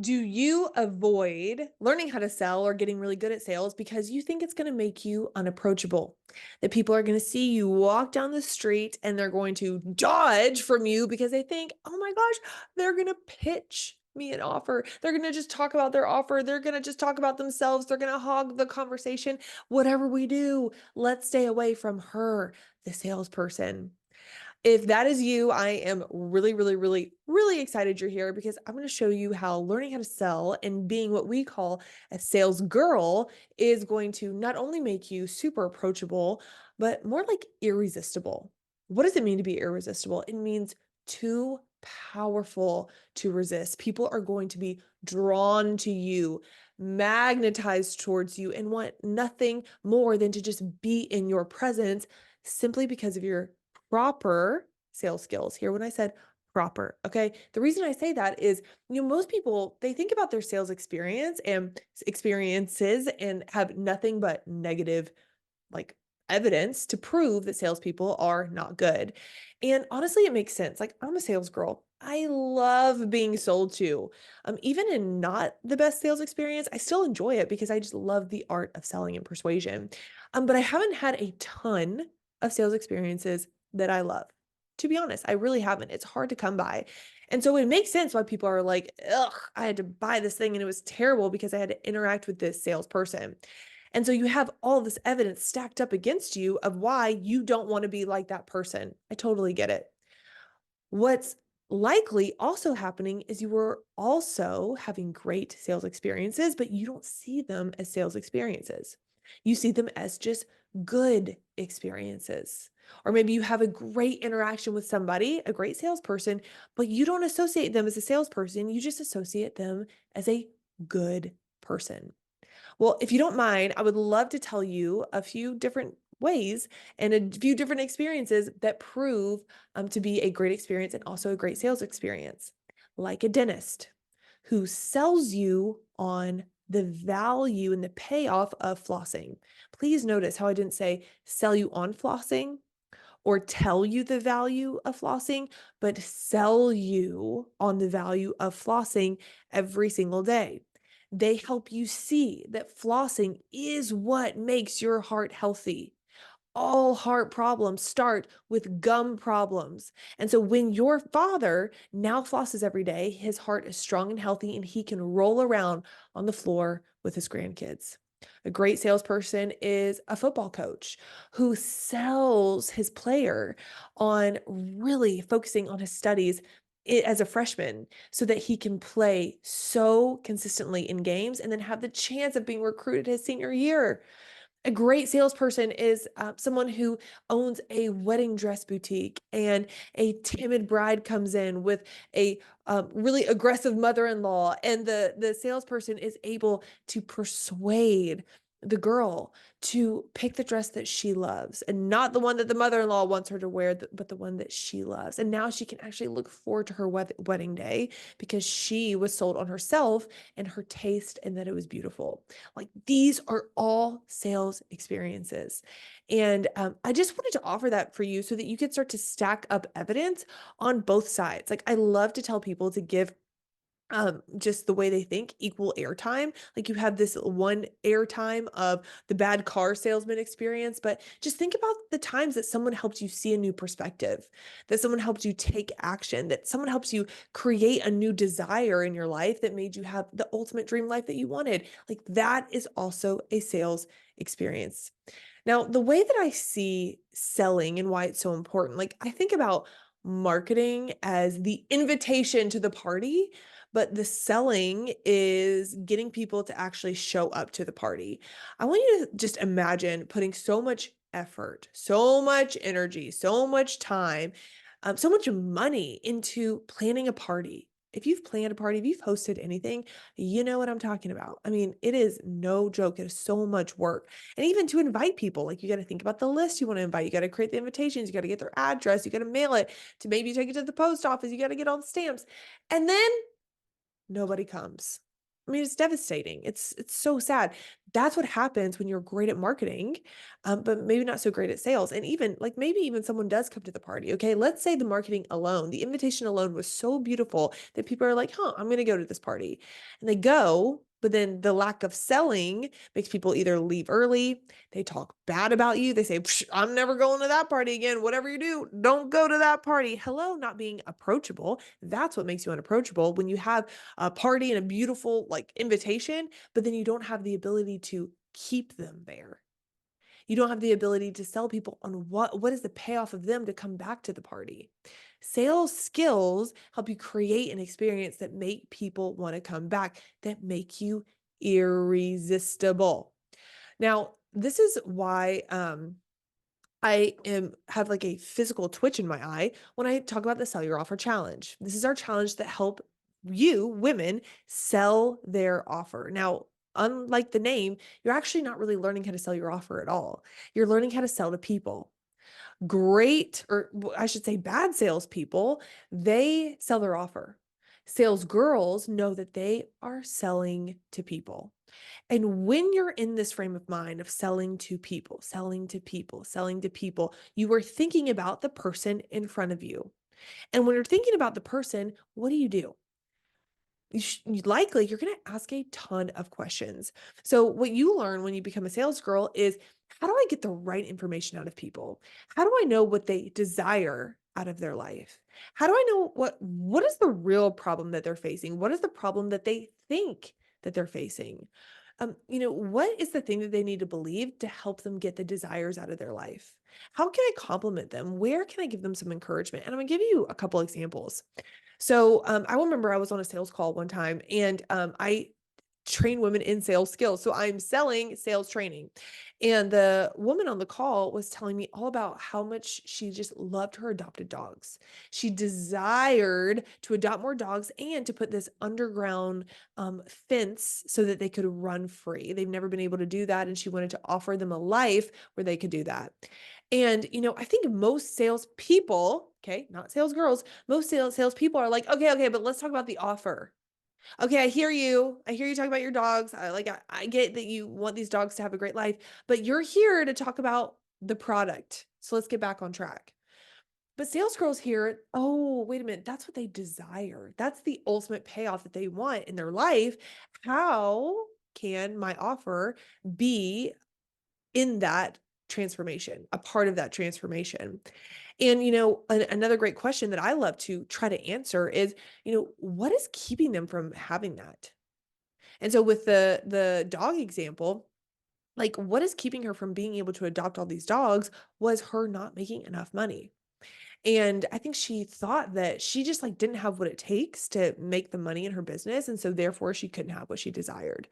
Do you avoid learning how to sell or getting really good at sales because you think it's going to make you unapproachable? That people are going to see you walk down the street and they're going to dodge from you because they think, oh my gosh, they're going to pitch me an offer. They're going to just talk about their offer. They're going to just talk about themselves. They're going to hog the conversation. Whatever we do, let's stay away from her, the salesperson. If that is you, I am really, really, really, really excited you're here because I'm going to show you how learning how to sell and being what we call a sales girl is going to not only make you super approachable, but more like irresistible. What does it mean to be irresistible? It means too powerful to resist. People are going to be drawn to you, magnetized towards you, and want nothing more than to just be in your presence simply because of your proper sales skills. Here, when I said proper, okay? The reason I say that is, most people, they think about their sales experience and experiences and have nothing but negative, like, evidence to prove that salespeople are not good. And honestly, it makes sense. Like, I'm a sales girl. I love being sold to. Even in not the best sales experience, I still enjoy it because I just love the art of selling and persuasion. But I haven't had a ton of sales experiences that I love. To be honest, I really haven't. It's hard to come by. And so it makes sense why people are like, ugh, I had to buy this thing and it was terrible because I had to interact with this salesperson. And so you have all this evidence stacked up against you of why you don't want to be like that person. I totally get it. What's likely also happening is you were also having great sales experiences, but you don't see them as sales experiences. You see them as just good experiences. Or maybe you have a great interaction with somebody, a great salesperson, but you don't associate them as a salesperson. You just associate them as a good person. Well, if you don't mind, I would love to tell you a few different ways and a few different experiences that prove to be a great experience and also a great sales experience. Like a dentist who sells you on the value and the payoff of flossing. Please notice how I didn't say sell you on flossing or tell you the value of flossing, but sell you on the value of flossing every single day. They help you see that flossing is what makes your heart healthy. All heart problems start with gum problems. And so when your father now flosses every day, his heart is strong and healthy and he can roll around on the floor with his grandkids. A great salesperson is a football coach who sells his player on really focusing on his studies as a freshman so that he can play so consistently in games and then have the chance of being recruited his senior year. A great salesperson is someone who owns a wedding dress boutique, and a timid bride comes in with a really aggressive mother-in-law, and the salesperson is able to persuade the girl to pick the dress that she loves and not the one that the mother-in-law wants her to wear, but the one that she loves. And now she can actually look forward to her wedding day because she was sold on herself and her taste and that it was beautiful. Like, these are all sales experiences. And I just wanted to offer that for you so that you could start to stack up evidence on both sides. Like, I love to tell people to give just the way they think equal airtime. Like, you have this one airtime of the bad car salesman experience, but just think about the times that someone helped you see a new perspective, that someone helped you take action, that someone helps you create a new desire in your life that made you have the ultimate dream life that you wanted. Like, that is also a sales experience. Now, the way that I see selling and why it's so important, like, I think about marketing as the invitation to the party, but the selling is getting people to actually show up to the party. I want you to just imagine putting so much effort, so much energy, so much time, so much money into planning a party. If you've planned a party, if you've hosted anything, you know what I'm talking about. I mean, it is no joke. It is so much work. And even to invite people, like, you got to think about the list you want to invite. You got to create the invitations. You got to get their address. You got to mail it to maybe take it to the post office. You got to get all the stamps. And then nobody comes. I mean, it's devastating. It's so sad. That's what happens when you're great at marketing, but maybe not so great at sales. And even like maybe even someone does come to the party. Okay, let's say the marketing alone, the invitation alone was so beautiful that people are like, "Huh, I'm going to go to this party," and they go. But then the lack of selling makes people either leave early, they talk bad about you, they say, "Psh, I'm never going to that party again. Whatever you do, don't go to that party." Hello, not being approachable. That's what makes you unapproachable when you have a party and a beautiful like invitation, but then you don't have the ability to keep them there. You don't have the ability to sell people on what is the payoff of them to come back to the party. Sales skills help you create an experience that make people want to come back, that make you irresistible. Now, this is why have like a physical twitch in my eye when I talk about the sell your offer challenge. This is our challenge that help you women sell their offer. Now, unlike the name, you're actually not really learning how to sell your offer at all. You're learning how to sell to people. Great, or I should say bad salespeople, they sell their offer. Sales girls know that they are selling to people. And when you're in this frame of mind of selling to people, selling to people, selling to people, you are thinking about the person in front of you. And when you're thinking about the person, what do? Likely you're going to ask a ton of questions. So what you learn when you become a sales girl is, how do I get the right information out of people? How do I know what they desire out of their life? How do I know what is the real problem that they're facing? What is the problem that they think that they're facing? What is the thing that they need to believe to help them get the desires out of their life? How can I compliment them? Where can I give them some encouragement? And I'm gonna give you a couple examples. So I remember I was on a sales call one time, and I train women in sales skills. So I'm selling sales training. And the woman on the call was telling me all about how much she just loved her adopted dogs. She desired to adopt more dogs and to put this underground fence so that they could run free. They've never been able to do that. And she wanted to offer them a life where they could do that. And, I think most salespeople, okay, not sales girls, most salespeople are like, okay, but let's talk about the offer. Okay, I hear you. I hear you talk about your dogs. I get that you want these dogs to have a great life, but you're here to talk about the product. So let's get back on track. But sales girls hear, oh, wait a minute, that's what they desire. That's the ultimate payoff that they want in their life. How can my offer be in that transformation, a part of that transformation? And, another great question that I love to try to answer is, what is keeping them from having that? And so with the dog example, like what is keeping her from being able to adopt all these dogs was her not making enough money. And I think she thought that she just like didn't have what it takes to make the money in her business. And so therefore she couldn't have what she desired.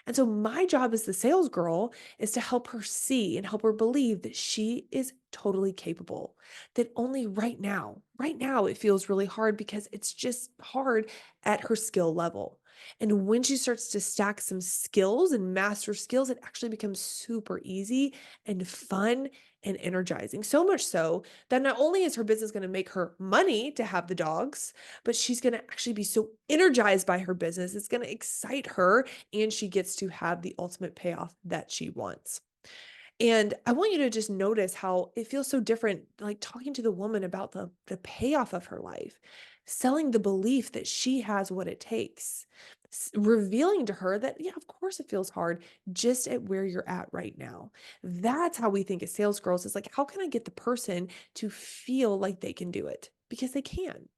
And so my job as the sales girl is to help her see and help her believe that she is totally capable. That only right now it feels really hard because it's just hard at her skill level. And when she starts to stack some skills and master skills, it actually becomes super easy and fun and energizing. So much so that not only is her business going to make her money to have the dogs, but she's going to actually be so energized by her business. It's going to excite her, and she gets to have the ultimate payoff that she wants. And I want you to just notice how it feels so different, like talking to the woman about the payoff of her life, selling the belief that she has what it takes, revealing to her that, yeah, of course it feels hard just at where you're at right now. That's how we think as sales girls is like, how can I get the person to feel like they can do it? Because they can.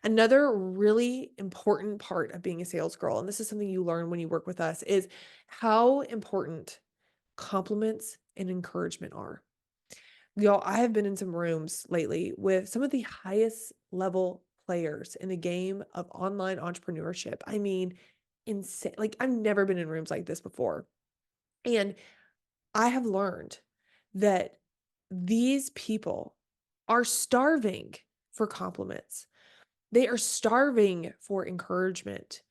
Another really important part of being a sales girl, and this is something you learn when you work with us, is how important compliments and encouragement are. Y'all, I have been in some rooms lately with some of the highest level players in the game of online entrepreneurship. I mean, insane. Like, I've never been in rooms like this before. And I have learned that these people are starving for compliments. They are starving for encouragement.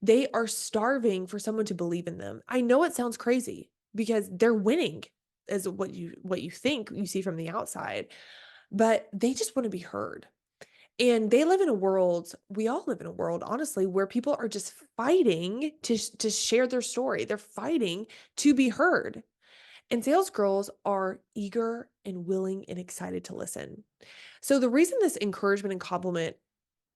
They are starving for someone to believe in them. I know it sounds crazy because they're winning is what you think you see from the outside, but they just want to be heard. And they live in a world, we all live in a world, honestly, where people are just fighting to share their story. They're fighting to be heard. And sales girls are eager and willing and excited to listen. So the reason this encouragement and compliment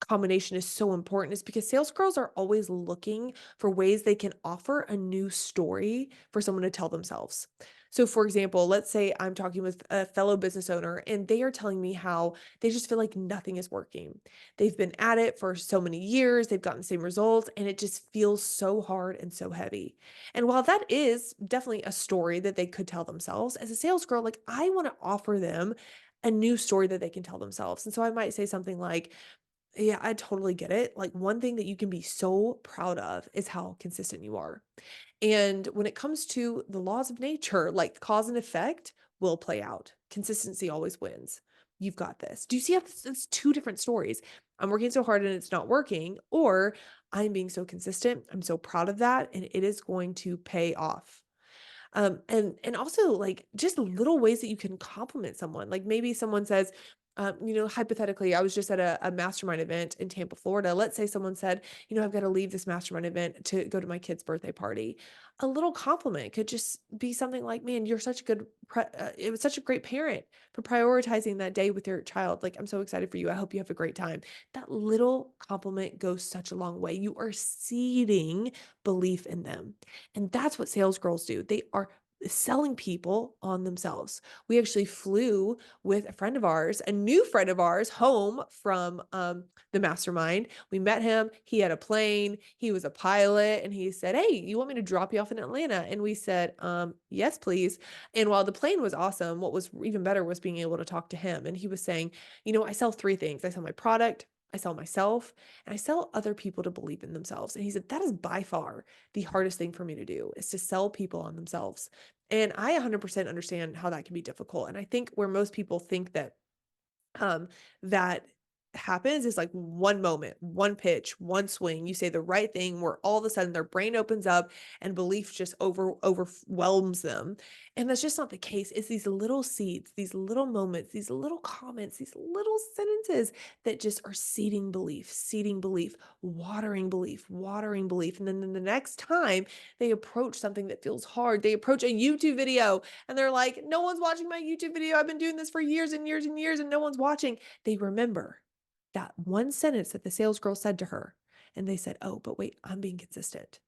combination is so important is because sales girls are always looking for ways they can offer a new story for someone to tell themselves. So, for example, let's say I'm talking with a fellow business owner and they are telling me how they just feel like nothing is working. They've been at it for so many years, they've gotten the same results, and it just feels so hard and so heavy. And while that is definitely a story that they could tell themselves, as a sales girl, like I want to offer them a new story that they can tell themselves. And so I might say something like, yeah, I totally get it. Like, one thing that you can be so proud of is how consistent you are. And when it comes to the laws of nature, like cause and effect will play out. Consistency always wins. You've got this. Do you see how it's two different stories? I'm working so hard and it's not working, or I'm being so consistent. I'm so proud of that, and it is going to pay off. And also like just little ways that you can compliment someone. Like maybe someone says, hypothetically, I was just at a mastermind event in Tampa, Florida. Let's say someone said, I've got to leave this mastermind event to go to my kid's birthday party. A little compliment could just be something like, man, you're such a it was such a great parent for prioritizing that day with your child. Like, I'm so excited for you. I hope you have a great time. That little compliment goes such a long way. You are seeding belief in them. And that's what sales girls do. They are selling people on themselves. We actually flew with a friend of ours, a new friend of ours, home from the mastermind. We met him. He had a plane. He was a pilot, and he said, "Hey, you want me to drop you off in Atlanta?" And we said, "Yes, please." And while the plane was awesome, what was even better was being able to talk to him. And he was saying, "I sell three things. I sell my product, I sell myself, and I sell other people to believe in themselves." And he said, that is by far the hardest thing for me to do, is to sell people on themselves. And I 100% understand how that can be difficult. And I think where most people think um, that happens is like one moment, one pitch, one swing. You say the right thing where all of a sudden their brain opens up and belief just overwhelms them. And that's just not the case. It's these little seeds, these little moments, these little comments, these little sentences that just are seeding belief, watering belief, watering belief. And then the next time they approach something that feels hard, they approach a YouTube video and they're like, no one's watching my YouTube video. I've been doing this for years and years and years and no one's watching. They remember that one sentence that the sales girl said to her. And they said, oh, but wait, I'm being consistent.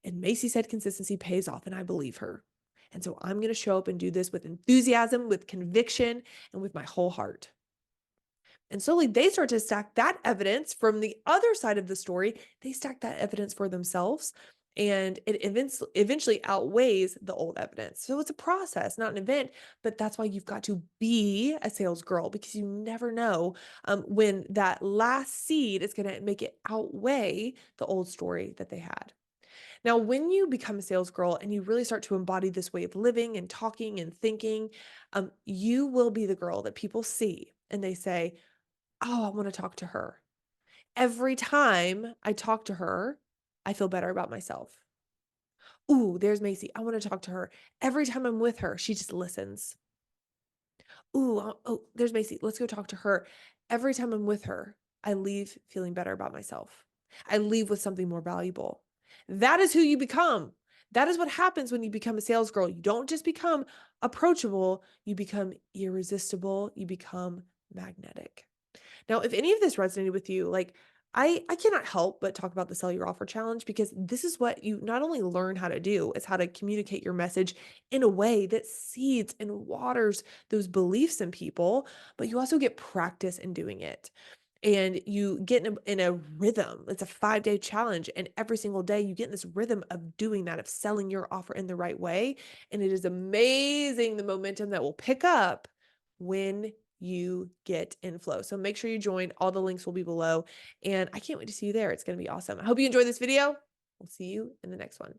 And Macy said consistency pays off, and I believe her. And so I'm going to show up and do this with enthusiasm, with conviction, and with my whole heart. And slowly they start to stack that evidence from the other side of the story. They stack that evidence for themselves, and it eventually outweighs the old evidence. So it's a process, not an event, but that's why you've got to be a sales girl, because you never know when that last seed is going to make it outweigh the old story that they had. Now, when you become a sales girl and you really start to embody this way of living and talking and thinking, you will be the girl that people see and they say, oh, I want to talk to her. Every time I talk to her, I feel better about myself. Ooh, there's Macy. I want to talk to her. Every time I'm with her, she just listens. Ooh, oh, there's Macy. Let's go talk to her. Every time I'm with her, I leave feeling better about myself. I leave with something more valuable. That is who you become. That is what happens when you become a sales girl. You don't just become approachable, you become irresistible, you become magnetic. Now, if any of this resonated with you, like I cannot help but talk about the Sell Your Offer Challenge, because this is what you not only learn how to do, it's how to communicate your message in a way that seeds and waters those beliefs in people, but you also get practice in doing it. And you get in a rhythm. It's a 5-day challenge. And every single day you get in this rhythm of doing that, of selling your offer in the right way. And it is amazing the momentum that will pick up when you get in flow. So make sure you join. All the links will be below. And I can't wait to see you there. It's going to be awesome. I hope you enjoyed this video. We'll see you in the next one.